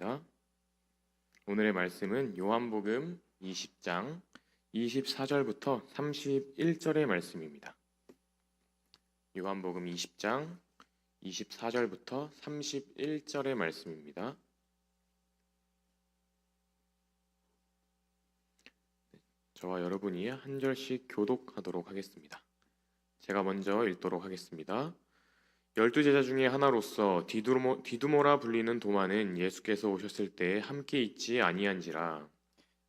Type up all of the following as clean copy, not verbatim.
하겠습니다. 오늘의 말씀은 요한복음 20장 24절부터 31절의 말씀입니다. 요한복음 20장 24절부터 31절의 말씀입니다. 저와 여러분이 한 절씩 교독하도록 하겠습니다. 제가 먼저 읽도록 하겠습니다. 12제자 중에 하나로서 디두모라 불리는 도마는 예수께서 오셨을 때 함께 있지 아니한지라.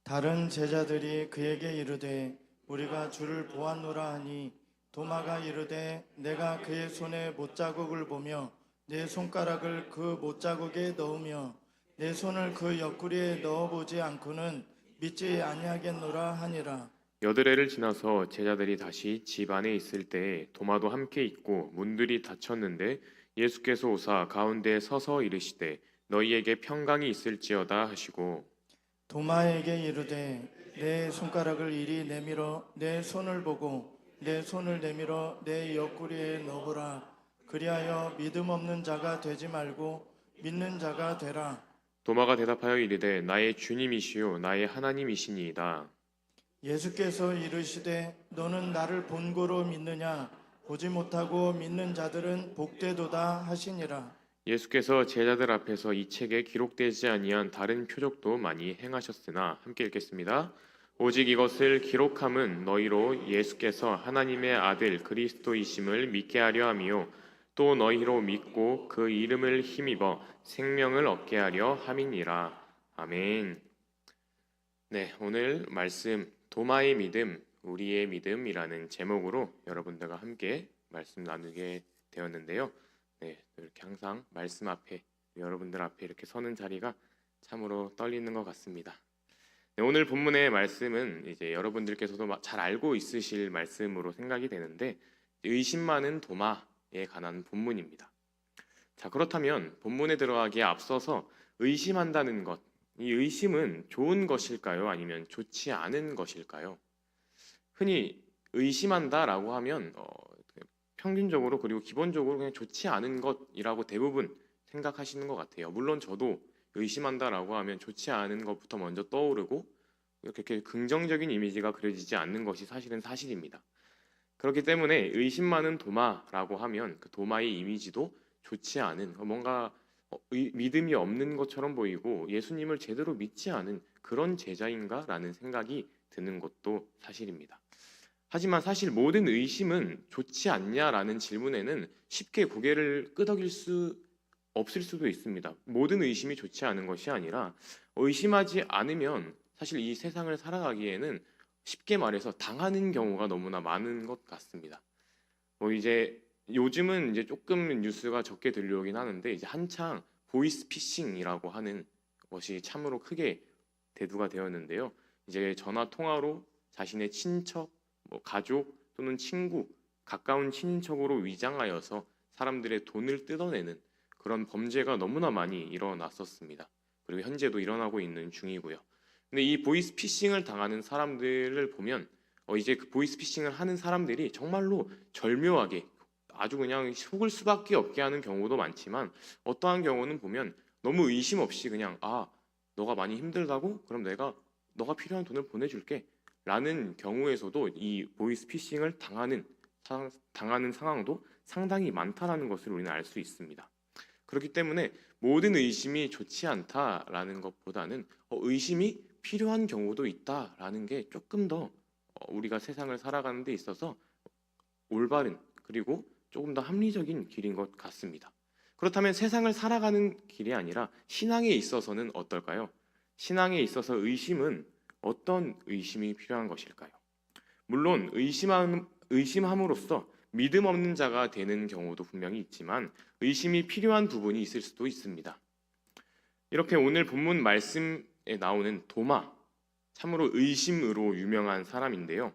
다른 제자들이 그에게 이르되 우리가 주를 보았노라 하니 도마가 이르되 내가 그의 손에 못자국을 보며 내 손가락을 그 못자국에 넣으며 내 손을 그 옆구리에 넣어보지 않고는 믿지 아니하겠노라 하니라. 여드레를 지나서 제자들이 다시 집 안에 있을 때 도마도 함께 있고 문들이 닫혔는데 예수께서 오사 가운데 서서 이르시되 너희에게 평강이 있을지어다 하시고 도마에게 이르되 내 손가락을 이리 내밀어 내 손을 보고 내 손을 내밀어 내 옆구리에 넣어보라. 그리하여 믿음 없는 자가 되지 말고 믿는 자가 되라. 도마가 대답하여 이르되 나의 주님이시요 나의 하나님이시니이다. 예수께서 이르시되 너는 나를 본고로 믿느냐? 보지 못하고 믿는 자들은 복되도다 하시니라. 예수께서 제자들 앞에서 이 책에 기록되지 아니한 다른 표적도 많이 행하셨으나 함께 읽겠습니다. 오직 이것을 기록함은 너희로 예수께서 하나님의 아들 그리스도이심을 믿게 하려 함이요 또 너희로 믿고 그 이름을 힘입어 생명을 얻게 하려 함이니라. 아멘. 네, 오늘 말씀 도마의 믿음, 우리의 믿음이라는 제목으로 여러분들과 함께 말씀 나누게 되었는데요. 네, 이렇게 항상 말씀 앞에 여러분들 앞에 이렇게 서는 자리가 참으로 떨리는 것 같습니다. 네, 오늘 본문의 말씀은 이제 여러분들께서도 잘 알고 있으실 말씀으로 생각이 되는데 의심 많은 도마에 관한 본문입니다. 자, 그렇다면 본문에 들어가기에 앞서서 의심한다는 것, 이 의심은 좋은 것일까요? 아니면 좋지 않은 것일까요? 흔히 의심한다라고 하면 평균적으로 그리고 기본적으로 그냥 좋지 않은 것이라고 대부분 생각하시는 것 같아요. 물론 저도 의심한다라고 하면 좋지 않은 것부터 먼저 떠오르고 이렇게 긍정적인 이미지가 그려지지 않는 것이 사실은 사실입니다. 그렇기 때문에 의심 많은 도마라고 하면 그 도마의 이미지도 좋지 않은 뭔가 믿음이 없는 것처럼 보이고 예수님을 제대로 믿지 않은 그런 제자인가라는 생각이 드는 것도 사실입니다. 하지만 사실 모든 의심은 좋지 않냐라는 질문에는 쉽게 고개를 끄덕일 수 없을 수도 있습니다. 모든 의심이 좋지 않은 것이 아니라 의심하지 않으면 사실 이 세상을 살아가기에는 쉽게 말해서 당하는 경우가 너무나 많은 것 같습니다. 이제 요즘은 이제 조금 뉴스가 적게 들려오긴 하는데 이제 한창 보이스피싱이라고 하는 것이 참으로 크게 대두가 되었는데요. 이제 전화 통화로 자신의 친척, 가족 또는 친구, 가까운 친인척으로 위장하여서 사람들의 돈을 뜯어내는 그런 범죄가 너무나 많이 일어났었습니다. 그리고 현재도 일어나고 있는 중이고요. 근데 이 보이스피싱을 당하는 사람들을 보면 이제 그 보이스피싱을 하는 사람들이 정말로 절묘하게 아주 그냥 속을 수밖에 없게 하는 경우도 많지만 어떠한 경우는 보면 너무 의심 없이 그냥 너가 많이 힘들다고? 그럼 내가 너가 필요한 돈을 보내줄게 라는 경우에서도 이 보이스피싱을 당하는 상황도 상당히 많다라는 것을 우리는 알 수 있습니다. 그렇기 때문에 모든 의심이 좋지 않다라는 것보다는 의심이 필요한 경우도 있다라는 게 조금 더 우리가 세상을 살아가는 데 있어서 올바른 그리고 조금 더 합리적인 길인 것 같습니다. 그렇다면 세상을 살아가는 길이 아니라 신앙에 있어서는 어떨까요? 신앙에 있어서 의심은 어떤 의심이 필요한 것일까요? 물론 의심함으로써 믿음 없는 자가 되는 경우도 분명히 있지만 의심이 필요한 부분이 있을 수도 있습니다. 이렇게 오늘 본문 말씀에 나오는 도마, 참으로 의심으로 유명한 사람인데요.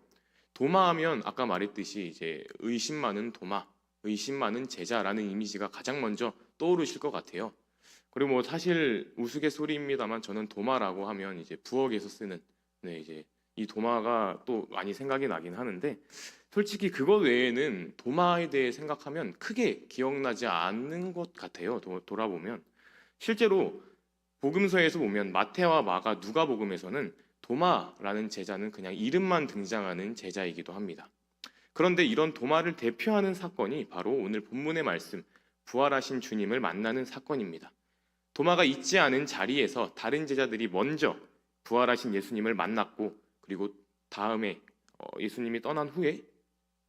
도마하면 아까 말했듯이 이제 의심 많은 도마, 의심 많은 제자라는 이미지가 가장 먼저 떠오르실 것 같아요. 그리고 사실 우스갯소리입니다만 저는 도마라고 하면 이제 부엌에서 쓰는 이제 이 도마가 또 많이 생각이 나긴 하는데 솔직히 그것 외에는 도마에 대해 생각하면 크게 기억나지 않는 것 같아요. 돌아보면 실제로 복음서에서 보면 마태와 마가, 누가복음에서는 도마라는 제자는 그냥 이름만 등장하는 제자이기도 합니다. 그런데 이런 도마를 대표하는 사건이 바로 오늘 본문의 말씀, 부활하신 주님을 만나는 사건입니다. 도마가 있지 않은 자리에서 다른 제자들이 먼저 부활하신 예수님을 만났고, 그리고 다음에 예수님이 떠난 후에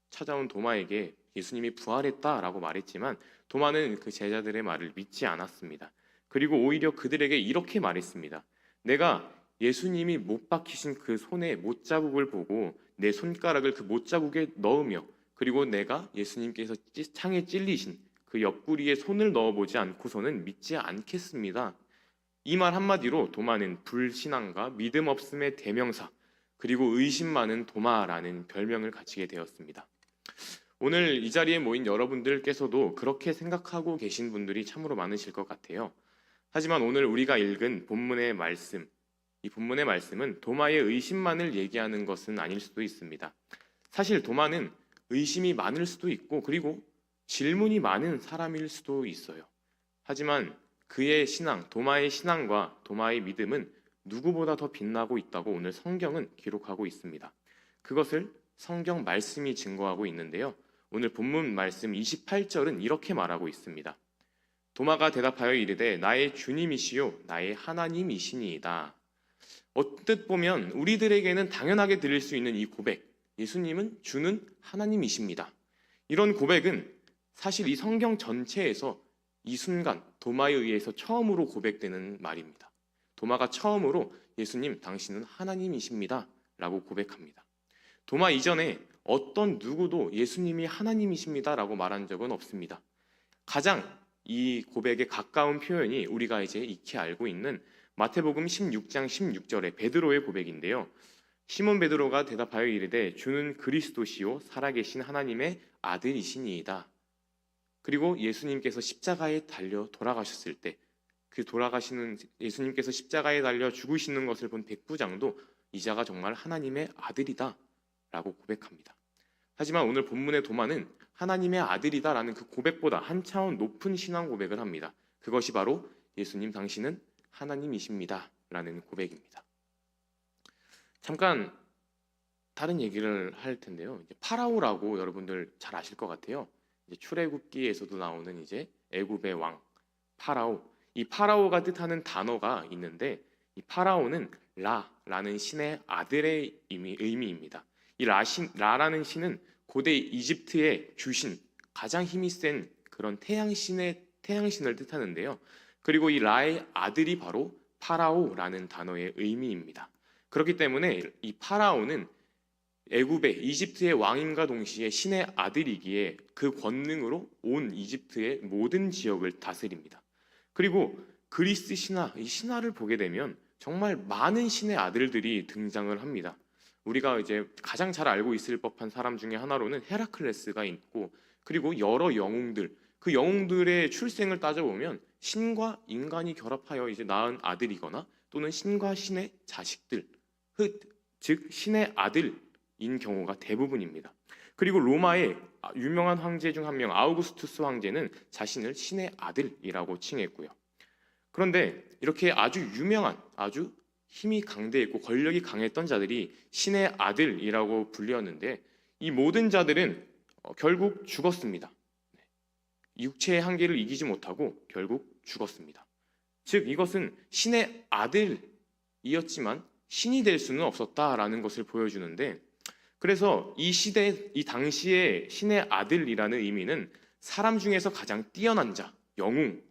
찾아온 도마에게 예수님이 부활했다라고 말했지만, 도마는 그 제자들의 말을 믿지 않았습니다. 그리고 오히려 그들에게 이렇게 말했습니다. 내가 예수님이 못 박히신 그 손에 못자국을 보고 내 손가락을 그 못자국에 넣으며, 그리고 내가 예수님께서 창에 찔리신 그 옆구리에 손을 넣어보지 않고서는 믿지 않겠습니다. 이 말 한마디로 도마는 불신앙과 믿음 없음의 대명사, 그리고 의심 많은 도마라는 별명을 갖추게 되었습니다. 오늘 이 자리에 모인 여러분들께서도 그렇게 생각하고 계신 분들이 참으로 많으실 것 같아요. 하지만 오늘 우리가 읽은 본문의 말씀, 이 본문의 말씀은 도마의 의심만을 얘기하는 것은 아닐 수도 있습니다. 사실 도마는 의심이 많을 수도 있고, 그리고 질문이 많은 사람일 수도 있어요. 하지만 그의 신앙, 도마의 신앙과 도마의 믿음은 누구보다 더 빛나고 있다고 오늘 성경은 기록하고 있습니다. 그것을 성경 말씀이 증거하고 있는데요. 오늘 본문 말씀 28절은 이렇게 말하고 있습니다. 도마가 대답하여 이르되 나의 주님이시요 나의 하나님이시니이다. 언뜻 보면 우리들에게는 당연하게 들릴 수 있는 이 고백, 예수님은 주는 하나님이십니다. 이런 고백은 사실 이 성경 전체에서 이 순간 도마에 의해서 처음으로 고백되는 말입니다. 도마가 처음으로 예수님 당신은 하나님이십니다 라고 고백합니다. 도마 이전에 어떤 누구도 예수님이 하나님이십니다 라고 말한 적은 없습니다. 가장 이 고백에 가까운 표현이 우리가 이제 익히 알고 있는 마태복음 16장 16절의 베드로의 고백인데요. 시몬 베드로가 대답하여 이르되 주는 그리스도시요 살아계신 하나님의 아들이시니이다. 그리고 예수님께서 십자가에 달려 돌아가셨을 때 그 돌아가시는 예수님께서 십자가에 달려 죽으시는 것을 본 백부장도 이 자가 정말 하나님의 아들이다 라고 고백합니다. 하지만 오늘 본문의 도마는 하나님의 아들이다라는 그 고백보다 한 차원 높은 신앙 고백을 합니다. 그것이 바로 예수님 당신은 하나님이십니다 라는 고백입니다. 잠깐 다른 얘기를 할 텐데요. 이제 파라오라고 여러분들 잘 아실 것 같아요. 이제 출애굽기에서도 나오는 이제 애굽의 왕 파라오. 이 파라오가 뜻하는 단어가 있는데, 이 파라오는 라라는 신의 아들의 의미입니다. 이 라라는 신은 고대 이집트의 주신, 가장 힘이 센 그런 태양신을 뜻하는데요. 그리고 이 라의 아들이 바로 파라오라는 단어의 의미입니다. 그렇기 때문에 이 파라오는 애굽의 이집트의 왕임과 동시에 신의 아들이기에 그 권능으로 온 이집트의 모든 지역을 다스립니다. 그리고 그리스 신화, 이 신화를 보게 되면 정말 많은 신의 아들들이 등장을 합니다. 우리가 이제 가장 잘 알고 있을 법한 사람 중에 하나로는 헤라클레스가 있고, 그리고 여러 영웅들, 그 영웅들의 출생을 따져보면 신과 인간이 결합하여 이제 낳은 아들이거나 또는 신과 신의 자식들, 즉 신의 아들인 경우가 대부분입니다. 그리고 로마의 유명한 황제 중 한 명 아우구스투스 황제는 자신을 신의 아들이라고 칭했고요. 그런데 이렇게 아주 유명한, 아주 힘이 강대했고 권력이 강했던 자들이 신의 아들이라고 불렸는데, 이 모든 자들은 결국 죽었습니다. 육체의 한계를 이기지 못하고 결국 죽었습니다. 즉 이것은 신의 아들이었지만 신이 될 수는 없었다라는 것을 보여주는데, 그래서 이 시대, 이 당시의 신의 아들이라는 의미는 사람 중에서 가장 뛰어난 자, 영웅,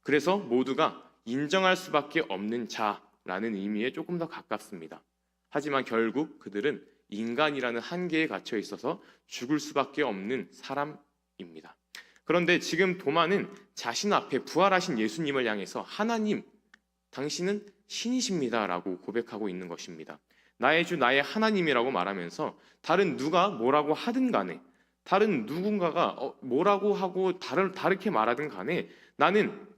그래서 모두가 인정할 수밖에 없는 자라는 의미에 조금 더 가깝습니다. 하지만 결국 그들은 인간이라는 한계에 갇혀 있어서 죽을 수밖에 없는 사람입니다. 그런데 지금 도마는 자신 앞에 부활하신 예수님을 향해서 하나님, 당신은 신이십니다 라고 고백하고 있는 것입니다. 나의 주, 나의 하나님이라고 말하면서 다른 누가 뭐라고 하든 간에, 다른 누군가가 뭐라고 하고 다르게 말하든 간에 나는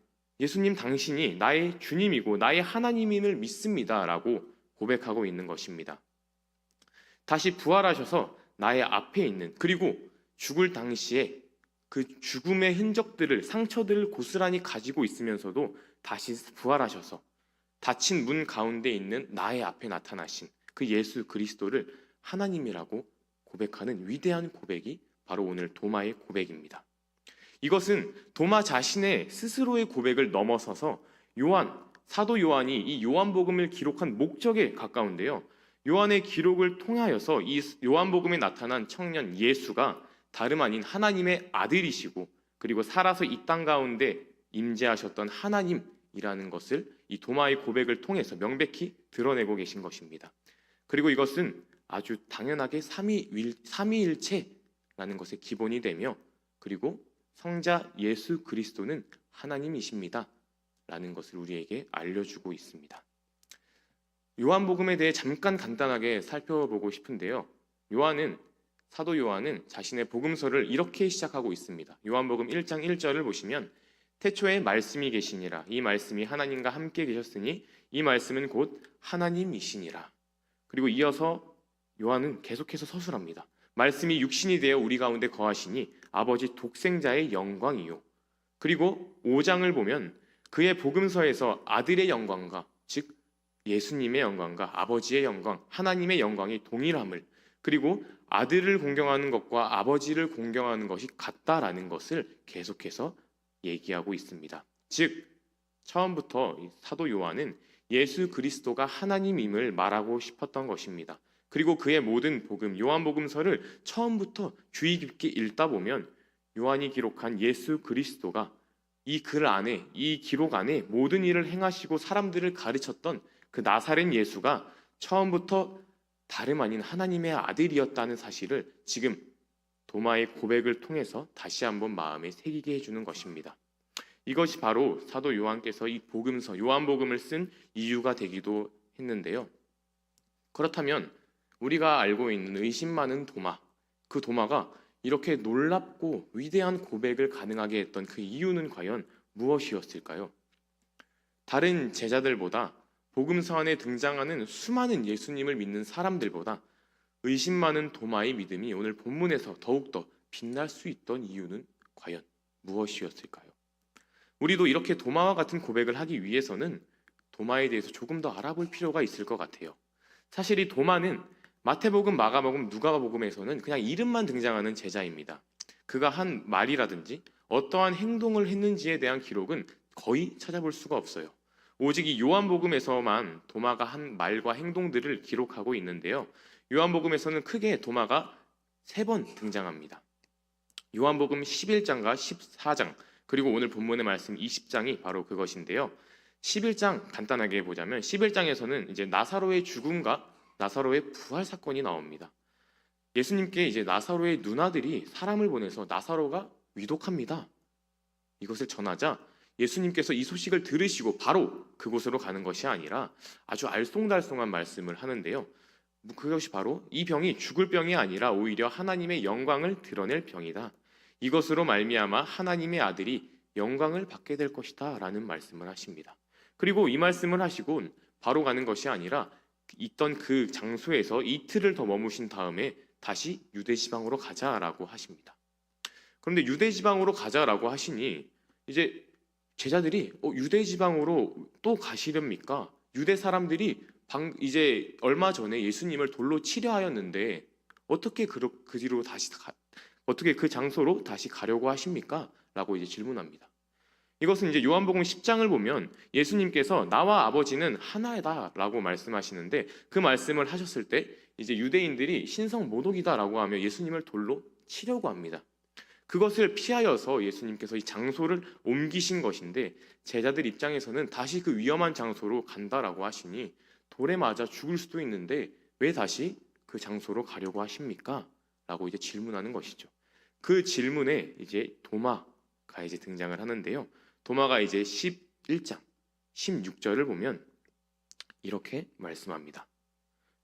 예수님 당신이 나의 주님이고 나의 하나님임을 믿습니다 라고 고백하고 있는 것입니다. 다시 부활하셔서 나의 앞에 있는, 그리고 죽을 당시에 그 죽음의 흔적들을, 상처들을 고스란히 가지고 있으면서도 다시 부활하셔서 닫힌 문 가운데 있는 나의 앞에 나타나신 그 예수 그리스도를 하나님이라고 고백하는 위대한 고백이 바로 오늘 도마의 고백입니다. 이것은 도마 자신의 스스로의 고백을 넘어서서 사도 요한이 이 요한복음을 기록한 목적에 가까운데요. 요한의 기록을 통하여서 이 요한복음에 나타난 청년 예수가 다름 아닌 하나님의 아들이시고 그리고 살아서 이 땅 가운데 임재하셨던 하나님이라는 것을 이 도마의 고백을 통해서 명백히 드러내고 계신 것입니다. 그리고 이것은 아주 당연하게 삼위일체라는 것의 기본이 되며 그리고 성자 예수 그리스도는 하나님이십니다 라는 것을 우리에게 알려주고 있습니다. 요한복음에 대해 잠깐 간단하게 살펴보고 싶은데요. 사도 요한은 자신의 복음서를 이렇게 시작하고 있습니다. 요한복음 1장 1절을 보시면 태초에 말씀이 계시니라. 이 말씀이 하나님과 함께 계셨으니 이 말씀은 곧 하나님이시니라. 그리고 이어서 요한은 계속해서 서술합니다. 말씀이 육신이 되어 우리 가운데 거하시니 아버지 독생자의 영광이요. 그리고 5장을 보면 그의 복음서에서 아들의 영광과 즉 예수님의 영광과 아버지의 영광, 하나님의 영광이 동일함을 그리고 아들을 공경하는 것과 아버지를 공경하는 것이 같다라는 것을 계속해서 얘기하고 있습니다. 즉 처음부터 사도 요한은 예수 그리스도가 하나님임을 말하고 싶었던 것입니다. 그리고 그의 모든 복음, 요한복음서를 처음부터 주의 깊게 읽다 보면 요한이 기록한 예수 그리스도가 이 글 안에, 이 기록 안에 모든 일을 행하시고 사람들을 가르쳤던 그 나사렛 예수가 처음부터 다름 아닌 하나님의 아들이었다는 사실을 지금 도마의 고백을 통해서 다시 한번 마음에 새기게 해주는 것입니다. 이것이 바로 사도 요한께서 이 복음서, 요한복음을 쓴 이유가 되기도 했는데요. 그렇다면 우리가 알고 있는 의심 많은 도마, 그 도마가 이렇게 놀랍고 위대한 고백을 가능하게 했던 그 이유는 과연 무엇이었을까요? 다른 제자들보다 복음서 안에 등장하는 수많은 예수님을 믿는 사람들보다 의심 많은 도마의 믿음이 오늘 본문에서 더욱더 빛날 수 있던 이유는 과연 무엇이었을까요? 우리도 이렇게 도마와 같은 고백을 하기 위해서는 도마에 대해서 조금 더 알아볼 필요가 있을 것 같아요. 사실 이 도마는 마태복음, 마가복음, 누가복음에서는 그냥 이름만 등장하는 제자입니다. 그가 한 말이라든지 어떠한 행동을 했는지에 대한 기록은 거의 찾아볼 수가 없어요. 오직 이 요한복음에서만 도마가 한 말과 행동들을 기록하고 있는데요. 요한복음에서는 크게 도마가 3번 등장합니다. 요한복음 11장과 14장 그리고 오늘 본문의 말씀 20장이 바로 그것인데요. 11장 간단하게 보자면 11장에서는 이제 나사로의 죽음과 나사로의 부활 사건이 나옵니다. 예수님께 이제 나사로의 누나들이 사람을 보내서 나사로가 위독합니다. 이것을 전하자 예수님께서 이 소식을 들으시고 바로 그곳으로 가는 것이 아니라 아주 알쏭달쏭한 말씀을 하는데요. 그것이 바로 이 병이 죽을 병이 아니라 오히려 하나님의 영광을 드러낼 병이다. 이것으로 말미암아 하나님의 아들이 영광을 받게 될 것이다 라는 말씀을 하십니다. 그리고 이 말씀을 하시고 바로 가는 것이 아니라 있던 그 장소에서 이틀을 더 머무신 다음에 다시 유대지방으로 가자라고 하십니다. 그런데 유대지방으로 가자라고 하시니 이제 제자들이 유대지방으로 또 가시렵니까? 유대 사람들이 이제 얼마 전에 예수님을 돌로 치려하였는데 어떻게 어떻게 그 장소로 다시 가려고 하십니까? 라고 이제 질문합니다. 이것은 이제 요한복음 10장을 보면 예수님께서 나와 아버지는 하나다라고 말씀하시는데 그 말씀을 하셨을 때 이제 유대인들이 신성 모독이다라고 하며 예수님을 돌로 치려고 합니다. 그것을 피하여서 예수님께서 이 장소를 옮기신 것인데 제자들 입장에서는 다시 그 위험한 장소로 간다라고 하시니 돌에 맞아 죽을 수도 있는데 왜 다시 그 장소로 가려고 하십니까? 라고 이제 질문하는 것이죠. 그 질문에 이제 도마가 이제 등장을 하는데요. 도마가 이제 11장 16절을 보면 이렇게 말씀합니다.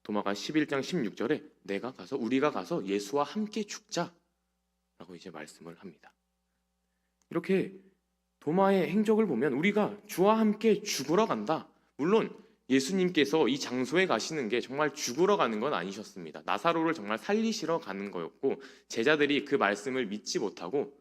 도마가 11장 16절에 우리가 가서 예수와 함께 죽자 라고 이제 말씀을 합니다. 이렇게 도마의 행적을 보면 우리가 주와 함께 죽으러 간다. 물론 예수님께서 이 장소에 가시는 게 정말 죽으러 가는 건 아니셨습니다. 나사로를 정말 살리시러 가는 거였고 제자들이 그 말씀을 믿지 못하고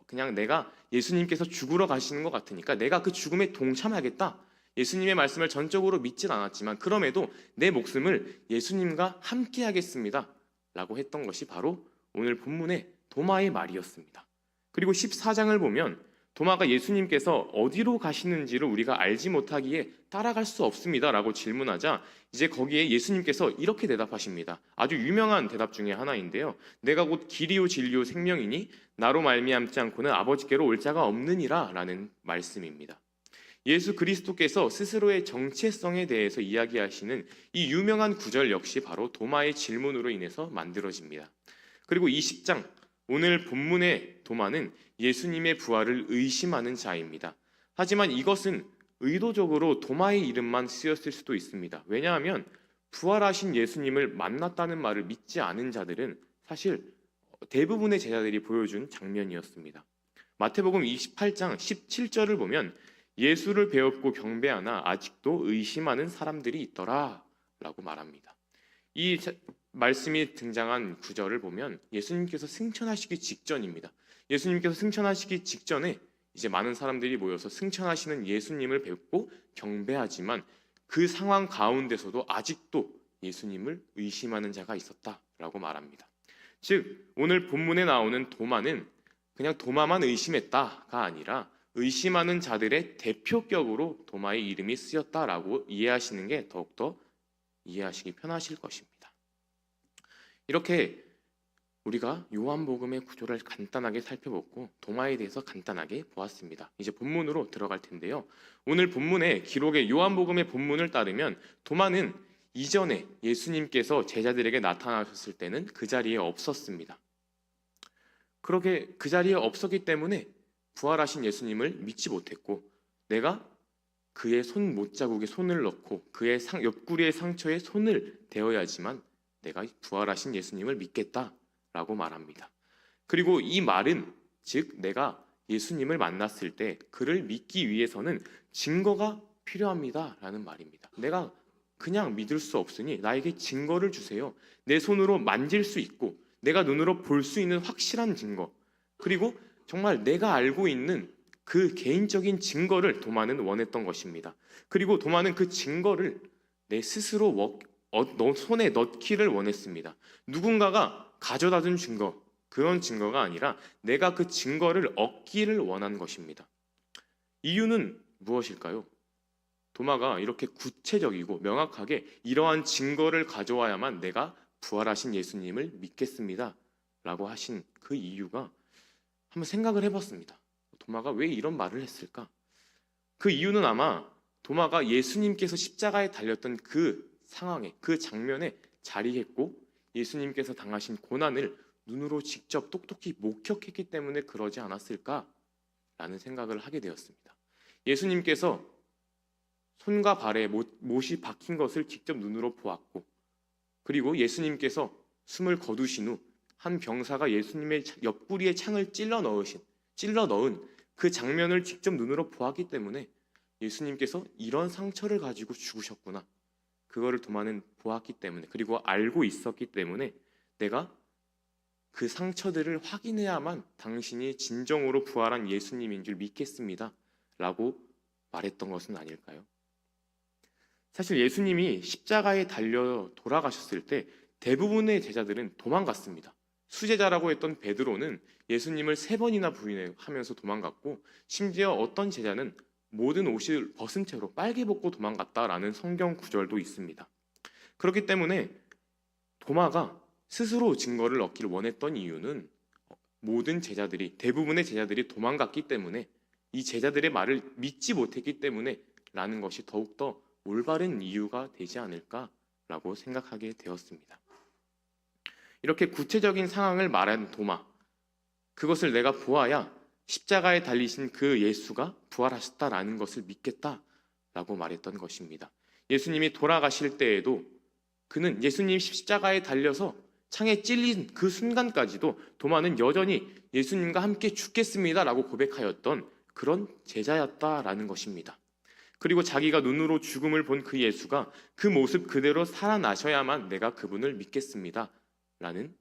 그냥 내가 예수님께서 죽으러 가시는 것 같으니까 내가 그 죽음에 동참하겠다. 예수님의 말씀을 전적으로 믿진 않았지만 그럼에도 내 목숨을 예수님과 함께 하겠습니다 라고 했던 것이 바로 오늘 본문의 도마의 말이었습니다. 그리고 14장을 보면 도마가 예수님께서 어디로 가시는지를 우리가 알지 못하기에 따라갈 수 없습니다 라고 질문하자 이제 거기에 예수님께서 이렇게 대답하십니다. 아주 유명한 대답 중에 하나인데요. 내가 곧 길이요 진리요 생명이니 나로 말미암지 않고는 아버지께로 올 자가 없느니라 라는 말씀입니다. 예수 그리스도께서 스스로의 정체성에 대해서 이야기하시는 이 유명한 구절 역시 바로 도마의 질문으로 인해서 만들어집니다. 그리고 20장 오늘 본문의 도마는 예수님의 부활을 의심하는 자입니다. 하지만 이것은 의도적으로 도마의 이름만 쓰였을 수도 있습니다. 왜냐하면 부활하신 예수님을 만났다는 말을 믿지 않은 자들은 사실 대부분의 제자들이 보여준 장면이었습니다. 마태복음 28장 17절을 보면 예수를 배웠고 경배하나 아직도 의심하는 사람들이 있더라 라고 말합니다. 이 말씀이 등장한 구절을 보면 예수님께서 승천하시기 직전입니다. 예수님께서 승천하시기 직전에 이제 많은 사람들이 모여서 승천하시는 예수님을 뵙고 경배하지만 그 상황 가운데서도 아직도 예수님을 의심하는 자가 있었다라고 말합니다. 즉 오늘 본문에 나오는 도마는 그냥 도마만 의심했다가 아니라 의심하는 자들의 대표격으로 도마의 이름이 쓰였다라고 이해하시는 게 더욱더 이해하시기 편하실 것입니다. 이렇게 우리가 요한복음의 구조를 간단하게 살펴보고 도마에 대해서 간단하게 보았습니다. 이제 본문으로 들어갈 텐데요. 오늘 본문의 기록의 요한복음의 본문을 따르면 도마는 이전에 예수님께서 제자들에게 나타나셨을 때는 그 자리에 없었습니다. 그렇게 그 자리에 없었기 때문에 부활하신 예수님을 믿지 못했고 내가 그의 손 못자국에 손을 넣고 그의 옆구리의 상처에 손을 대어야지만 내가 부활하신 예수님을 믿겠다라고 말합니다. 그리고 이 말은 즉 내가 예수님을 만났을 때 그를 믿기 위해서는 증거가 필요합니다라는 말입니다. 내가 그냥 믿을 수 없으니 나에게 증거를 주세요. 내 손으로 만질 수 있고 내가 눈으로 볼 수 있는 확실한 증거, 그리고 정말 내가 알고 있는 그 개인적인 증거를 도마는 원했던 것입니다. 그리고 도마는 그 증거를 내 스스로 손에 넣기를 원했습니다. 누군가가 가져다 준 증거, 그런 증거가 아니라 내가 그 증거를 얻기를 원한 것입니다. 이유는 무엇일까요? 도마가 이렇게 구체적이고 명확하게 이러한 증거를 가져와야만 내가 부활하신 예수님을 믿겠습니다 라고 하신 그 이유가 한번 생각을 해봤습니다. 도마가 왜 이런 말을 했을까? 그 이유는 아마 도마가 예수님께서 십자가에 달렸던 그 상황에, 그 장면에 자리했고 예수님께서 당하신 고난을 눈으로 직접 똑똑히 목격했기 때문에 그러지 않았을까라는 생각을 하게 되었습니다. 예수님께서 손과 발에 못이 박힌 것을 직접 눈으로 보았고 그리고 예수님께서 숨을 거두신 후 한 병사가 예수님의 옆구리에 창을 찔러 넣은 그 장면을 직접 눈으로 보았기 때문에 예수님께서 이런 상처를 가지고 죽으셨구나, 그거를 도마는 보았기 때문에 그리고 알고 있었기 때문에 내가 그 상처들을 확인해야만 당신이 진정으로 부활한 예수님인 줄 믿겠습니다 라고 말했던 것은 아닐까요? 사실 예수님이 십자가에 달려 돌아가셨을 때 대부분의 제자들은 도망갔습니다. 수제자라고 했던 베드로는 예수님을 3번이나 부인하면서 도망갔고 심지어 어떤 제자는 모든 옷을 벗은 채로 빨개 벗고 도망갔다라는 성경 구절도 있습니다. 그렇기 때문에 도마가 스스로 증거를 얻기를 원했던 이유는 대부분의 제자들이 도망갔기 때문에 이 제자들의 말을 믿지 못했기 때문에 라는 것이 더욱더 올바른 이유가 되지 않을까라고 생각하게 되었습니다. 이렇게 구체적인 상황을 말한 도마, 그것을 내가 보아야 십자가에 달리신 그 예수가 부활하셨다라는 것을 믿겠다라고 말했던 것입니다. 예수님이 돌아가실 때에도 그는 예수님 십자가에 달려서 창에 찔린 그 순간까지도 도마는 여전히 예수님과 함께 죽겠습니다라고 고백하였던 그런 제자였다라는 것입니다. 그리고 자기가 눈으로 죽음을 본 그 예수가 그 모습 그대로 살아나셔야만 내가 그분을 믿겠습니다 라는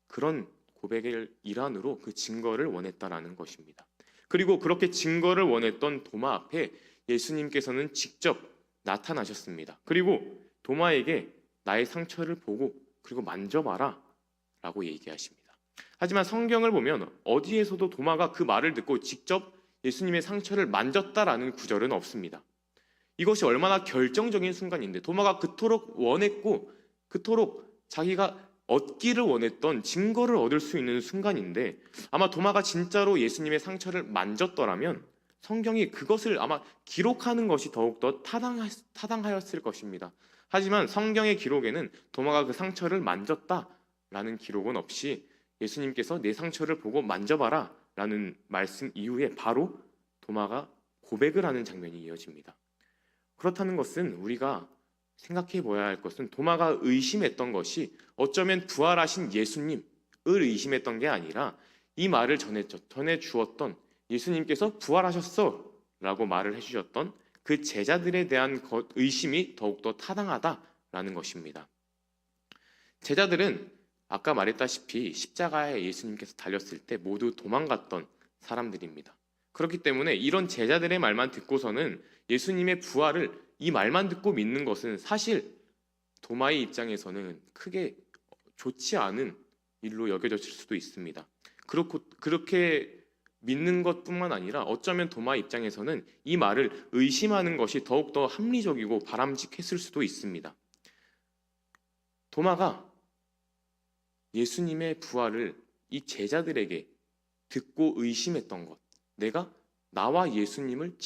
그런 고백의 일환으로 그 증거를 원했다라는 것입니다. 그리고 그렇게 증거를 원했던 도마 앞에 예수님께서는 직접 나타나셨습니다. 그리고 도마에게 나의 상처를 보고 그리고 만져봐라 라고 얘기하십니다. 하지만 성경을 보면 어디에서도 도마가 그 말을 듣고 직접 예수님의 상처를 만졌다라는 구절은 없습니다. 이것이 얼마나 결정적인 순간인데, 도마가 그토록 원했고 그토록 자기가 얻기를 원했던 증거를 얻을 수 있는 순간인데, 아마 도마가 진짜로 예수님의 상처를 만졌더라면 성경이 그것을 아마 기록하는 것이 더욱더 타당하였을 것입니다. 하지만 성경의 기록에는 도마가 그 상처를 만졌다라는 기록은 없이 예수님께서 내 상처를 보고 만져봐라 라는 말씀 이후에 바로 도마가 고백을 하는 장면이 이어집니다. 그렇다는 것은 우리가 생각해 보아야 할 것은, 도마가 의심했던 것이 어쩌면 부활하신 예수님을 의심했던 게 아니라 이 말을 전해 주었던 예수님께서 부활하셨어 라고 말을 해주셨던 그 제자들에 대한 의심이 더욱더 타당하다라는 것입니다. 제자들은 아까 말했다시피 십자가에 예수님께서 달렸을 때 모두 도망갔던 사람들입니다. 그렇기 때문에 이런 제자들의 말만 듣고서는 예수님의 부활을 이 말만 듣고 믿는 것은 사실 도마의 입장에서는 크게 좋지 않은 일로 여겨졌을 수도 있습니다. 그렇게 믿는 것뿐만 아니라 어쩌면 도마 입장에서는 이 말을 의심하는 것이 더욱더 합리적이고 바람직했을 수도 있습니다. 도마가 예수님의 부활을 이 제자들에게 듣고 의심했던 것, 내가 예수님을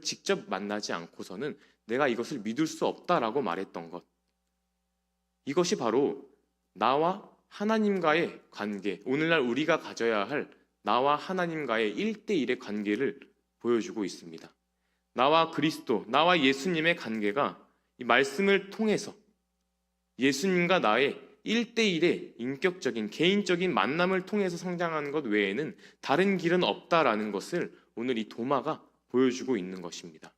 직접 만나지 않고서는 내가 이것을 믿을 수 없다라고 말했던 것, 이것이 바로 나와 하나님과의 관계, 오늘날 우리가 가져야 할 나와 하나님과의 1대1의 관계를 보여주고 있습니다. 나와 그리스도, 나와 예수님의 관계가 이 말씀을 통해서 예수님과 나의 1대1의 인격적인 개인적인 만남을 통해서 성장하는 것 외에는 다른 길은 없다라는 것을 오늘 이 도마가 보여주고 있는 것입니다.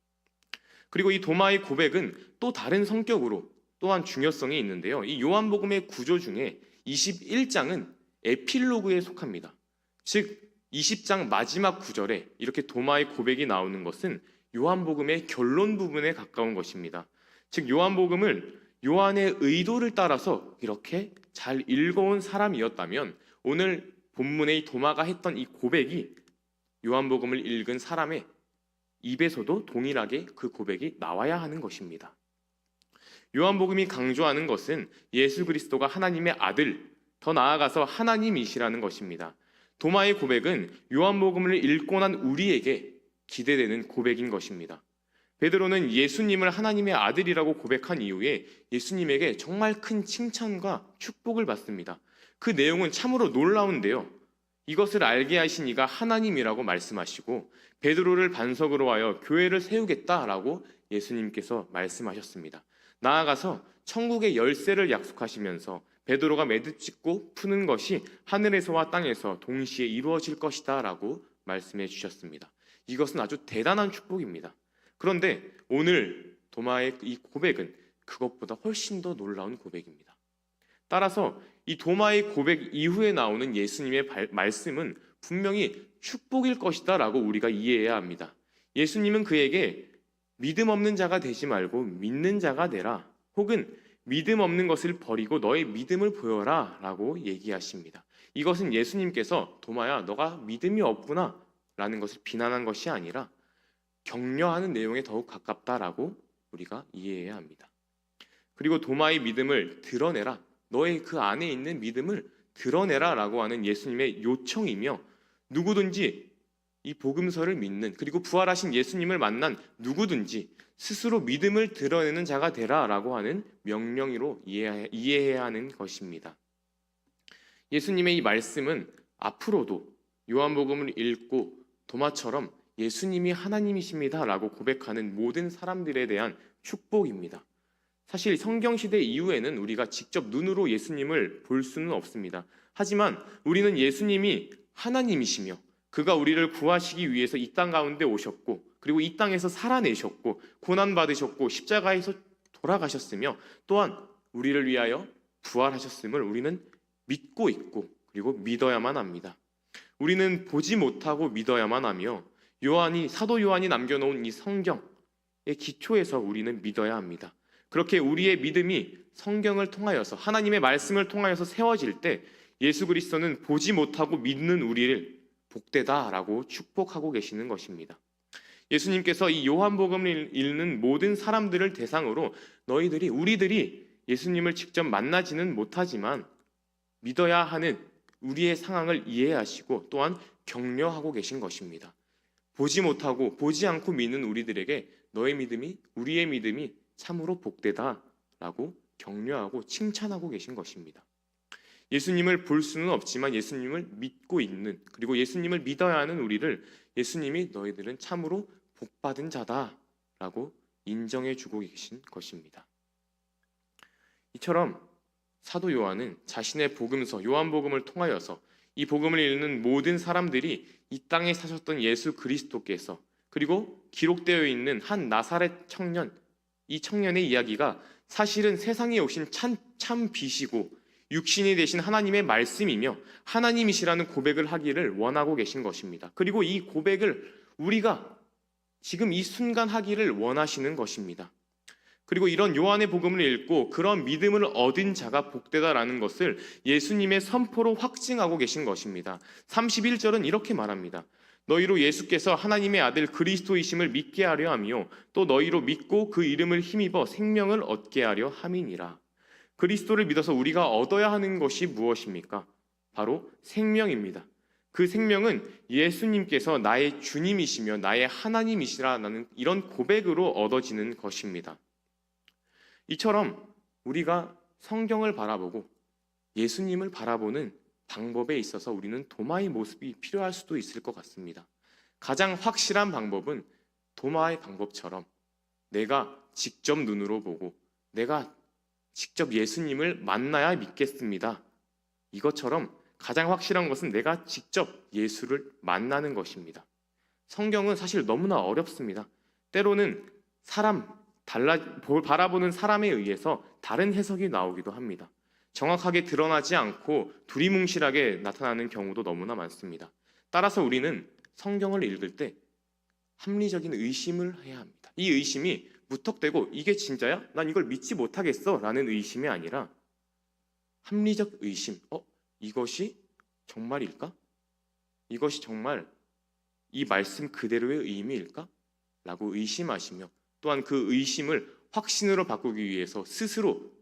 그리고 이 도마의 고백은 또 다른 성격으로 또한 중요성이 있는데요. 이 요한복음의 구조 중에 21장은 에필로그에 속합니다. 즉 20장 마지막 구절에 이렇게 도마의 고백이 나오는 것은 요한복음의 결론 부분에 가까운 것입니다. 즉 요한복음을 요한의 의도를 따라서 이렇게 잘 읽어온 사람이었다면 오늘 본문의 도마가 했던 이 고백이 요한복음을 읽은 사람의 입에서도 동일하게 그 고백이 나와야 하는 것입니다. 요한복음이 강조하는 것은 예수 그리스도가 하나님의 아들, 더 나아가서 하나님이시라는 것입니다. 도마의 고백은 요한복음을 읽고 난 우리에게 기대되는 고백인 것입니다. 베드로는 예수님을 하나님의 아들이라고 고백한 이후에 예수님에게 정말 큰 칭찬과 축복을 받습니다. 그 내용은 참으로 놀라운데요. 이것을 알게 하신 이가 하나님이라고 말씀하시고 베드로를 반석으로 하여 교회를 세우겠다라고 예수님께서 말씀하셨습니다. 나아가서 천국의 열쇠를 약속하시면서 베드로가 매듭짓고 푸는 것이 하늘에서와 땅에서 동시에 이루어질 것이다 라고 말씀해 주셨습니다. 이것은 아주 대단한 축복입니다. 그런데 오늘 도마의 이 고백은 그것보다 훨씬 더 놀라운 고백입니다. 따라서 이 도마의 고백 이후에 나오는 예수님의 말씀은 분명히 축복일 것이다 라고 우리가 이해해야 합니다. 예수님은 그에게 믿음 없는 자가 되지 말고 믿는 자가 되라, 혹은 믿음 없는 것을 버리고 너의 믿음을 보여라 라고 얘기하십니다. 이것은 예수님께서 도마야 너가 믿음이 없구나 라는 것을 비난한 것이 아니라 격려하는 내용에 더욱 가깝다라고 우리가 이해해야 합니다. 그리고 도마의 믿음을 드러내라, 너의 그 안에 있는 믿음을 드러내라 라고 하는 예수님의 요청이며, 누구든지 이 복음서를 믿는, 그리고 부활하신 예수님을 만난 누구든지 스스로 믿음을 드러내는 자가 되라 라고 하는 명령으로 이해해야 하는 것입니다. 예수님의 이 말씀은 앞으로도 요한복음을 읽고 도마처럼 예수님이 하나님이십니다 라고 고백하는 모든 사람들에 대한 축복입니다. 사실 성경시대 이후에는 우리가 직접 눈으로 예수님을 볼 수는 없습니다. 하지만 우리는 예수님이 하나님이시며 그가 우리를 구하시기 위해서 이 땅 가운데 오셨고, 그리고 이 땅에서 살아내셨고 고난받으셨고 십자가에서 돌아가셨으며 또한 우리를 위하여 부활하셨음을 우리는 믿고 있고 그리고 믿어야만 합니다. 우리는 보지 못하고 믿어야만 하며 사도 요한이 남겨놓은 이 성경의 기초에서 우리는 믿어야 합니다. 그렇게 우리의 믿음이 성경을 통하여서 하나님의 말씀을 통하여서 세워질 때 예수 그리스도는 보지 못하고 믿는 우리를 복되다라고 축복하고 계시는 것입니다. 예수님께서 이 요한복음을 읽는 모든 사람들을 대상으로 우리들이 예수님을 직접 만나지는 못하지만 믿어야 하는 우리의 상황을 이해하시고 또한 격려하고 계신 것입니다. 보지 못하고 보지 않고 믿는 우리들에게 우리의 믿음이 참으로 복되다라고 격려하고 칭찬하고 계신 것입니다. 예수님을 볼 수는 없지만 예수님을 믿고 있는, 그리고 예수님을 믿어야 하는 우리를 예수님이 너희들은 참으로 복받은 자다라고 인정해 주고 계신 것입니다. 이처럼 사도 요한은 자신의 복음서 요한복음을 통하여서 이 복음을 읽는 모든 사람들이 이 땅에 사셨던 예수 그리스도께서, 그리고 기록되어 있는 한 나사렛 청년, 이 청년의 이야기가 사실은 세상에 오신 참 빛이고 육신이 되신 하나님의 말씀이며 하나님이시라는 고백을 하기를 원하고 계신 것입니다. 그리고 이 고백을 우리가 지금 이 순간 하기를 원하시는 것입니다. 그리고 이런 요한의 복음을 읽고 그런 믿음을 얻은 자가 복되다라는 것을 예수님의 선포로 확증하고 계신 것입니다. 31절은 이렇게 말합니다. 너희로 예수께서 하나님의 아들 그리스도이심을 믿게 하려 하며 또 너희로 믿고 그 이름을 힘입어 생명을 얻게 하려 함이니라. 그리스도를 믿어서 우리가 얻어야 하는 것이 무엇입니까? 바로 생명입니다. 그 생명은 예수님께서 나의 주님이시며 나의 하나님이시라는 이런 고백으로 얻어지는 것입니다. 이처럼 우리가 성경을 바라보고 예수님을 바라보는 방법에 있어서 우리는 도마의 모습이 필요할 수도 있을 것 같습니다. 가장 확실한 방법은 도마의 방법처럼 내가 직접 눈으로 보고 내가 직접 예수님을 만나야 믿겠습니다. 이것처럼 가장 확실한 것은 내가 직접 예수를 만나는 것입니다. 성경은 사실 너무나 어렵습니다. 때로는 바라보는 사람에 의해서 다른 해석이 나오기도 합니다. 정확하게 드러나지 않고 두리뭉실하게 나타나는 경우도 너무나 많습니다. 따라서 우리는 성경을 읽을 때 합리적인 의심을 해야 합니다. 이 의심이 무턱대고 이게 진짜야? 난 이걸 믿지 못하겠어 라는 의심이 아니라 합리적 의심, 이것이 정말일까? 이것이 정말 이 말씀 그대로의 의미일까? 라고 의심하시며 또한 그 의심을 확신으로 바꾸기 위해서 스스로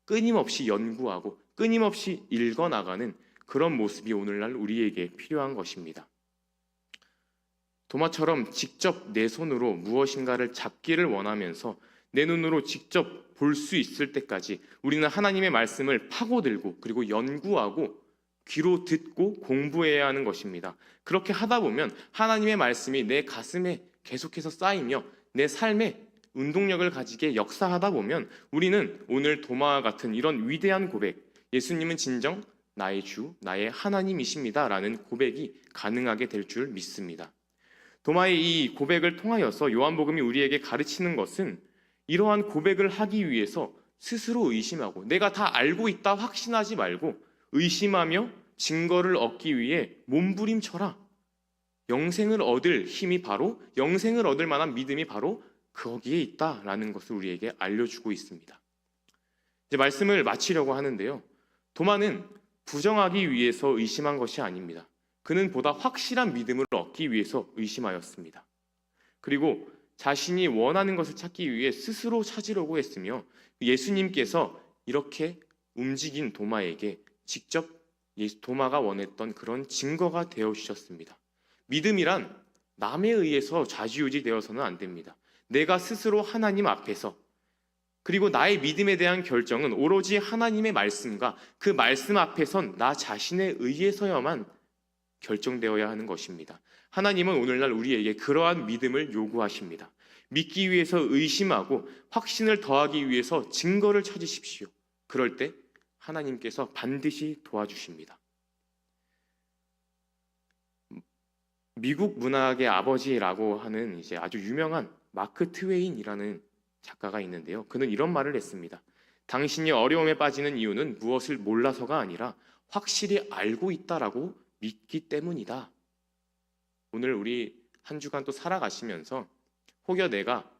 끊임없이 연구하고 끊임없이 읽어나가는 그런 모습이 오늘날 우리에게 필요한 것입니다. 도마처럼 직접 내 손으로 무엇인가를 잡기를 원하면서 내 눈으로 직접 볼 수 있을 때까지 우리는 하나님의 말씀을 파고들고 그리고 연구하고 귀로 듣고 공부해야 하는 것입니다. 그렇게 하다 보면 하나님의 말씀이 내 가슴에 계속해서 쌓이며 내 삶에 운동력을 가지게 역사하다 보면 우리는 오늘 도마와 같은 이런 위대한 고백, 예수님은 진정 나의 주, 나의 하나님이십니다 라는 고백이 가능하게 될 줄 믿습니다. 도마의 이 고백을 통하여서 요한복음이 우리에게 가르치는 것은 이러한 고백을 하기 위해서 스스로 의심하고 내가 다 알고 있다 확신하지 말고 의심하며 증거를 얻기 위해 몸부림쳐라. 영생을 얻을 힘이 바로, 영생을 얻을 만한 믿음이 바로 거기에 있다라는 것을 우리에게 알려주고 있습니다. 이제 말씀을 마치려고 하는데요. 도마는 부정하기 위해서 의심한 것이 아닙니다. 그는 보다 확실한 믿음을 얻기 위해서 의심하였습니다. 그리고 자신이 원하는 것을 찾기 위해 스스로 찾으려고 했으며 예수님께서 이렇게 움직인 도마에게 직접 도마가 원했던 그런 증거가 되어주셨습니다. 믿음이란 남에 의해서 좌지우지 되어서는 안 됩니다. 내가 스스로 하나님 앞에서, 그리고 나의 믿음에 대한 결정은 오로지 하나님의 말씀과 그 말씀 앞에선 나 자신에 의해서야만 결정되어야 하는 것입니다. 하나님은 오늘날 우리에게 그러한 믿음을 요구하십니다. 믿기 위해서 의심하고 확신을 더하기 위해서 증거를 찾으십시오. 그럴 때 하나님께서 반드시 도와주십니다. 미국 문학의 아버지라고 하는 이제 아주 유명한 마크 트웨인이라는 작가가 있는데요. 그는 이런 말을 했습니다. 당신이 어려움에 빠지는 이유는 무엇을 몰라서가 아니라 확실히 알고 있다라고 믿기 때문이다. 오늘 우리 한 주간 또 살아가시면서 혹여 내가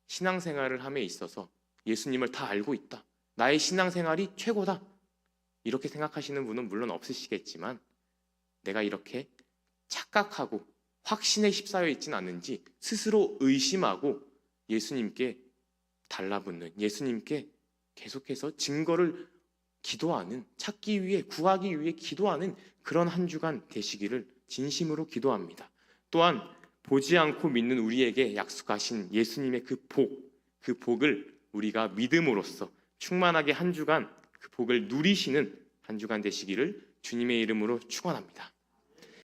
신앙생활을 함에 있어서 예수님을 다 알고 있다, 나의 신앙생활이 최고다, 이렇게 생각하시는 분은 물론 없으시겠지만 내가 이렇게 착각하고 확신에 휩싸여 있진 않은지 스스로 의심하고 예수님께 달라붙는, 예수님께 계속해서 증거를 기도하는, 찾기 위해, 구하기 위해 기도하는 그런 한 주간 되시기를 진심으로 기도합니다. 또한 보지 않고 믿는 우리에게 약속하신 예수님의 그 복을 우리가 믿음으로써 충만하게 한 주간 그 복을 누리시는 한 주간 되시기를 주님의 이름으로 축원합니다.